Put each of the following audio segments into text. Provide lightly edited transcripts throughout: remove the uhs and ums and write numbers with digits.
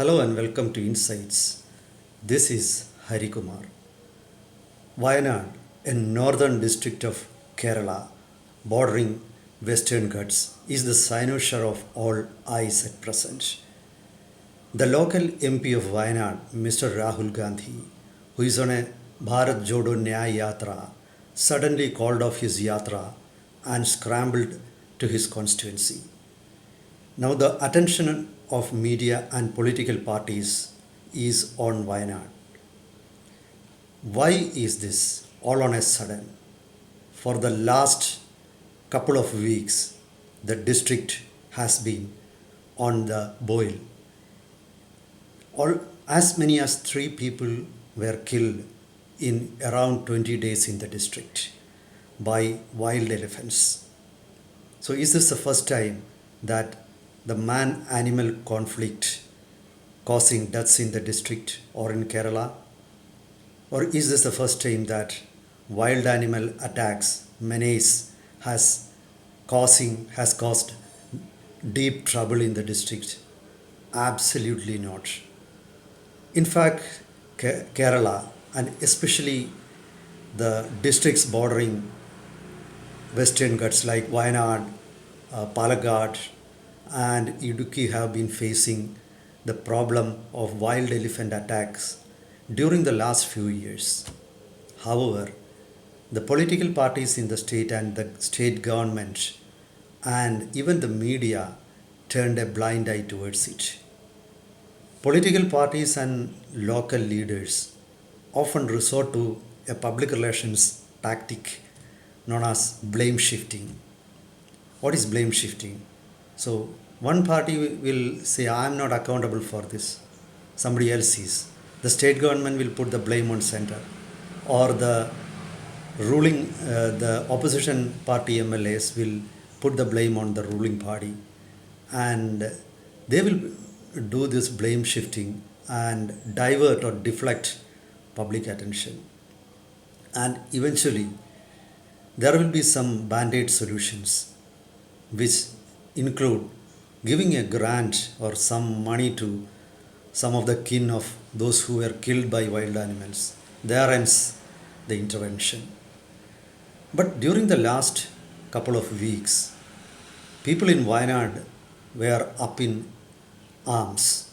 Hello and welcome to Insights. This is Hari Kumar. Wayanad, a northern district of Kerala bordering Western Ghats, is the cynosure of all eyes at present. The local MP of Wayanad, Mr. Rahul Gandhi, who is on a Bharat Jodo Nyaya Yatra, suddenly called off his yatra and scrambled to his constituency. Now, the attention of media and political parties is on Wayanad. Why is this all on a sudden? For the last couple of weeks, the district has been on the boil. As many as 3 people were killed in around 20 days in the district by wild elephants. So, is this the first time that the man animal conflict causing deaths in the district or in Kerala? Or is this the first time that wild animal attacks, menace has caused deep trouble in the district? Absolutely not. In fact, Kerala and especially the districts bordering Western Ghats like Wayanad, Palakkad, and Idukki have been facing the problem of wild elephant attacks during the last few years. However, the political parties in the state and the state government and even the media turned a blind eye towards it. Political parties and local leaders often resort to a public relations tactic known as blame shifting. What is blame shifting? So, one party will say, I am not accountable for this, somebody else is. The state government will put the blame on center, or the the opposition party MLAs will put the blame on the ruling party, and they will do this blame shifting and divert or deflect public attention. And eventually, there will be some band aid solutions which include giving a grant or some money to some of the kin of those who were killed by wild animals. There ends the intervention. But during the last couple of weeks, people in Wayanad were up in arms.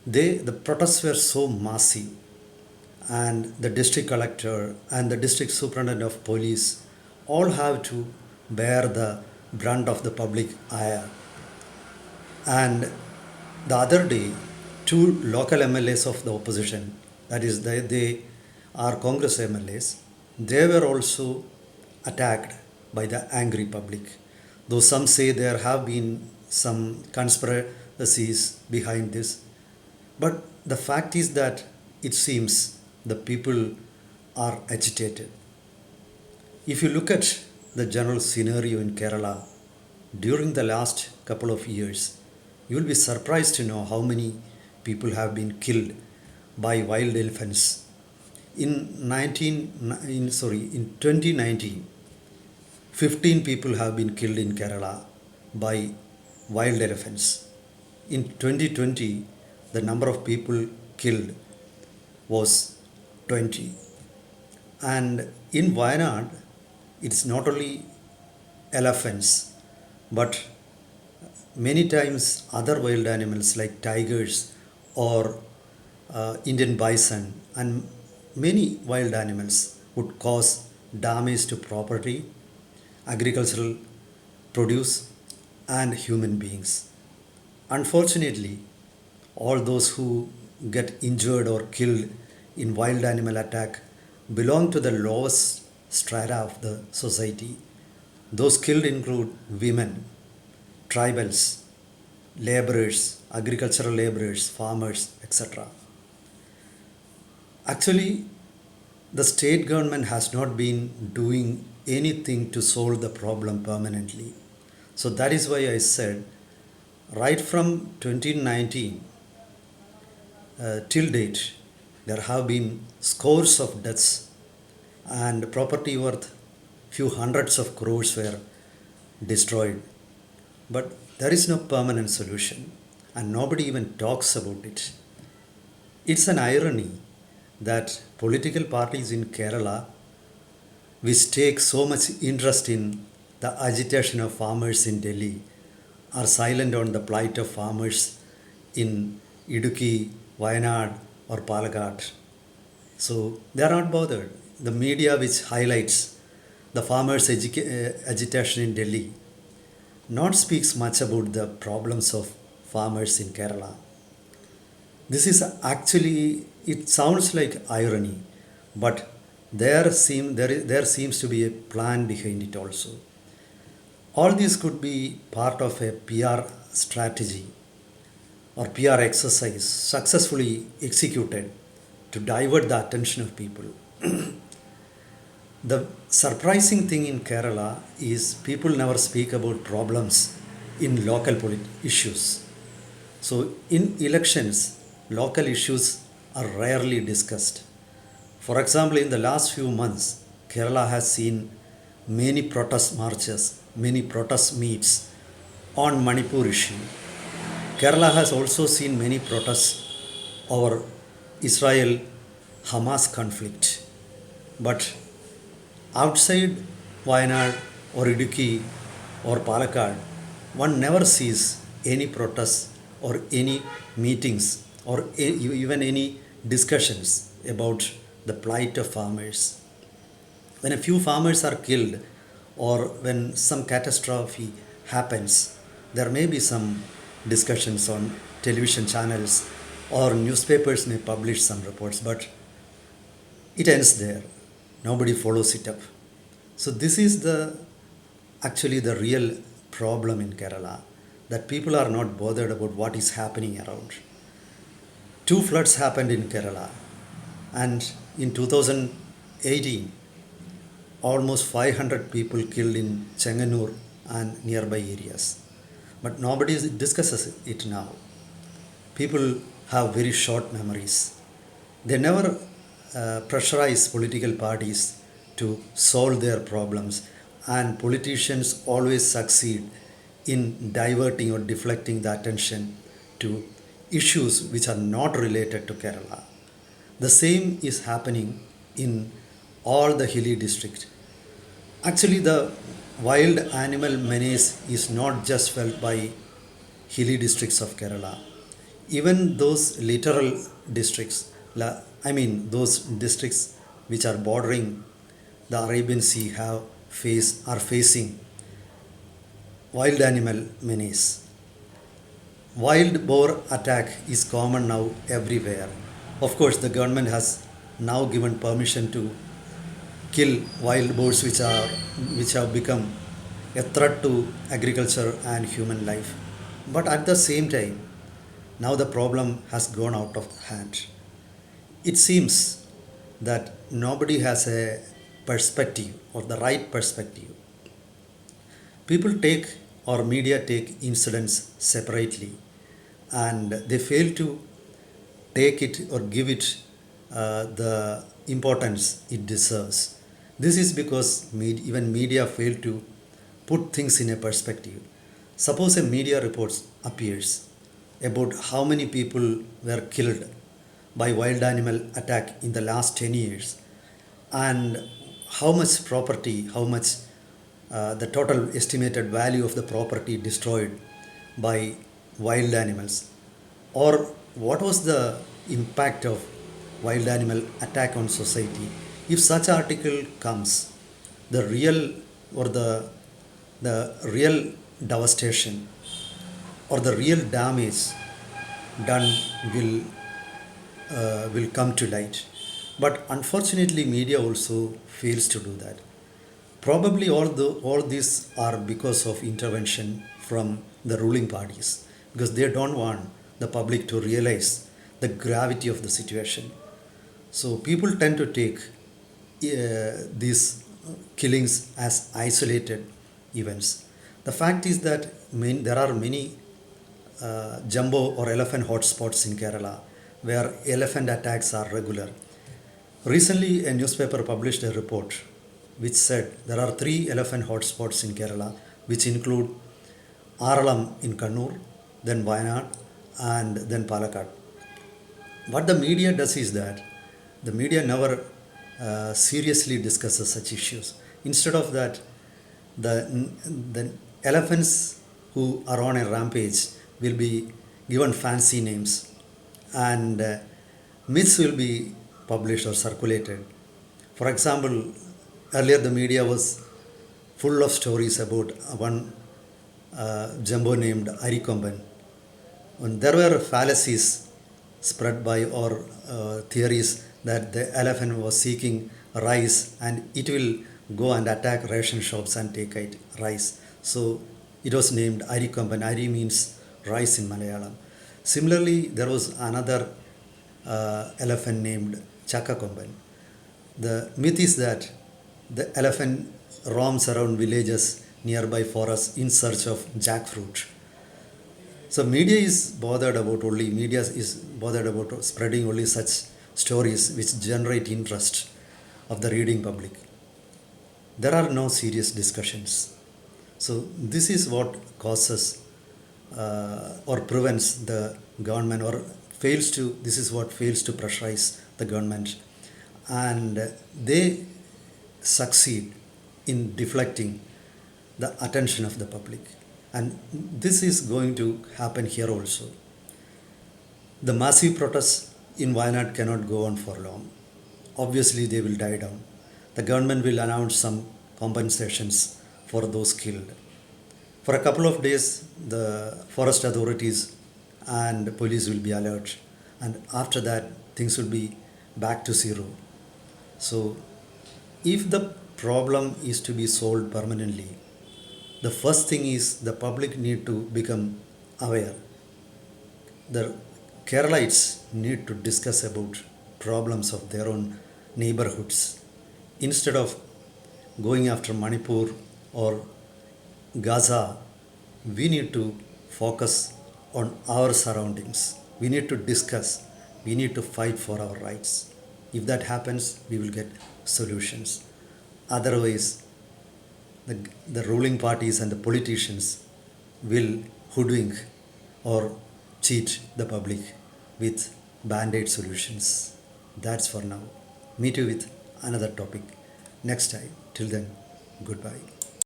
The protests were so massive, and the district collector and the district superintendent of police all have to bear the brunt of the public ire. And the other day, 2 local MLAs of the opposition, that is, they are Congress MLAs, they were also attacked by the angry public. Though some say there have been some conspiracies behind this, but the fact is that it seems the people are agitated. If you look at the general scenario in Kerala during the last couple of years, you will be surprised to know how many people have been killed by wild elephants. In 2019, 15 people have been killed in Kerala by wild elephants. In 2020, the number of people killed was 20. And in Wayanad, it's not only elephants, but many times other wild animals like tigers or Indian bison and many wild animals would cause damage to property, agricultural produce, and human beings. Unfortunately, all those who get injured or killed in wild animal attack belong to the lowest strata of the society. Those killed include women, tribals, laborers, agricultural laborers, farmers, etc. Actually, the state government has not been doing anything to solve the problem permanently. So that is why I said, right from 2019 till date, there have been scores of deaths and property worth few hundreds of crores were destroyed. But there is no permanent solution. and nobody even talks about it. It's an irony that political parties in Kerala, which take so much interest in the agitation of farmers in Delhi, are silent on the plight of farmers in Idukki, Wayanad, or Palakkad. So they are not bothered. The media, which highlights the farmers' agitation in Delhi, not speaks much about the problems of farmers in Kerala. This is actually, it sounds like irony, but there seems to be a plan behind it also. All this could be part of a PR strategy or PR exercise successfully executed to divert the attention of people. The surprising thing in Kerala is people never speak about problems in local issues. So, in elections, local issues are rarely discussed. For example, in the last few months, Kerala has seen many protest marches, many protest meets on Manipur issue. Kerala has also seen many protests over Israel Hamas conflict. But outside Wayanad or Idukki or Palakkad, one never sees any protests or any meetings or even any discussions about the plight of farmers. When a few farmers are killed or when some catastrophe happens, there may be some discussions on television channels or newspapers may publish some reports, but it ends there. Nobody follows it up. So this is the actually the real problem in Kerala, that people are not bothered about what is happening around. Two floods happened in Kerala, and in 2018 almost 500 people killed in Chenganur and nearby areas. But nobody discusses it now. People have very short memories. They never pressurize political parties to solve their problems, and politicians always succeed in diverting or deflecting the attention to issues which are not related to Kerala. The same is happening in all the hilly districts. Actually, the wild animal menace is not just felt by hilly districts of Kerala. Even those littoral districts, those districts which are bordering the Arabian Sea are facing wild animal menace. Wild boar attack is common now everywhere. Of course, the government has now given permission to kill wild boars which have become a threat to agriculture and human life. But at the same time, now the problem has gone out of hand. It seems that nobody has a perspective or the right perspective. People take or media take incidents separately and they fail to take it or give it the importance it deserves. This is because even media fail to put things in a perspective. Suppose a media report appears about how many people were killed by wild animal attack in the last 10 years and how much property, how much the total estimated value of the property destroyed by wild animals, or what was the impact of wild animal attack on society. If such article comes, the real devastation or the real damage done will come to light. But unfortunately, media also fails to do that. Probably all these are because of intervention from the ruling parties, because they don't want the public to realize the gravity of the situation. So people tend to take these killings as isolated events. The fact is that there are many jumbo or elephant hotspots in Kerala where elephant attacks are regular. Recently, a newspaper published a report which said there are 3 elephant hotspots in Kerala, which include Aralam in Kannur, then Wayanad, and then Palakkad. What the media does is that the media never seriously discusses such issues. Instead of that, the elephants who are on a rampage will be given fancy names, and myths will be published or circulated. For example, earlier the media was full of stories about one jumbo named Arikomban. And there were fallacies spread by or theories that the elephant was seeking rice and it will go and attack ration shops and take it rice. So it was named Arikomban. Ari means rice in Malayalam. Similarly, there was another elephant named Chakakomban. The myth is that the elephant roams around villages nearby forests in search of jackfruit. So media is bothered about spreading only such stories which generate interest of the reading public. There are no serious discussions. So this is what causes or prevents the government or fails to. This is what fails to pressurize the government, and they succeed in deflecting the attention of the public. And this is going to happen here also. The massive protests in Wayanad cannot go on for long. Obviously, they will die down. The government will announce some compensations for those killed. For a couple of days, the forest authorities and police will be alert, and after that, things will be back to zero. So, if the problem is to be solved permanently, the first thing is the public need to become aware. The Keralites need to discuss about problems of their own neighborhoods instead of going after Manipur or Gaza. We need to focus on our surroundings. We need to discuss. We need to fight for our rights. If that happens, we will get solutions. Otherwise, the ruling parties and the politicians will hoodwink or cheat the public with band-aid solutions. That's for now. Meet you with another topic next time. Till then, goodbye.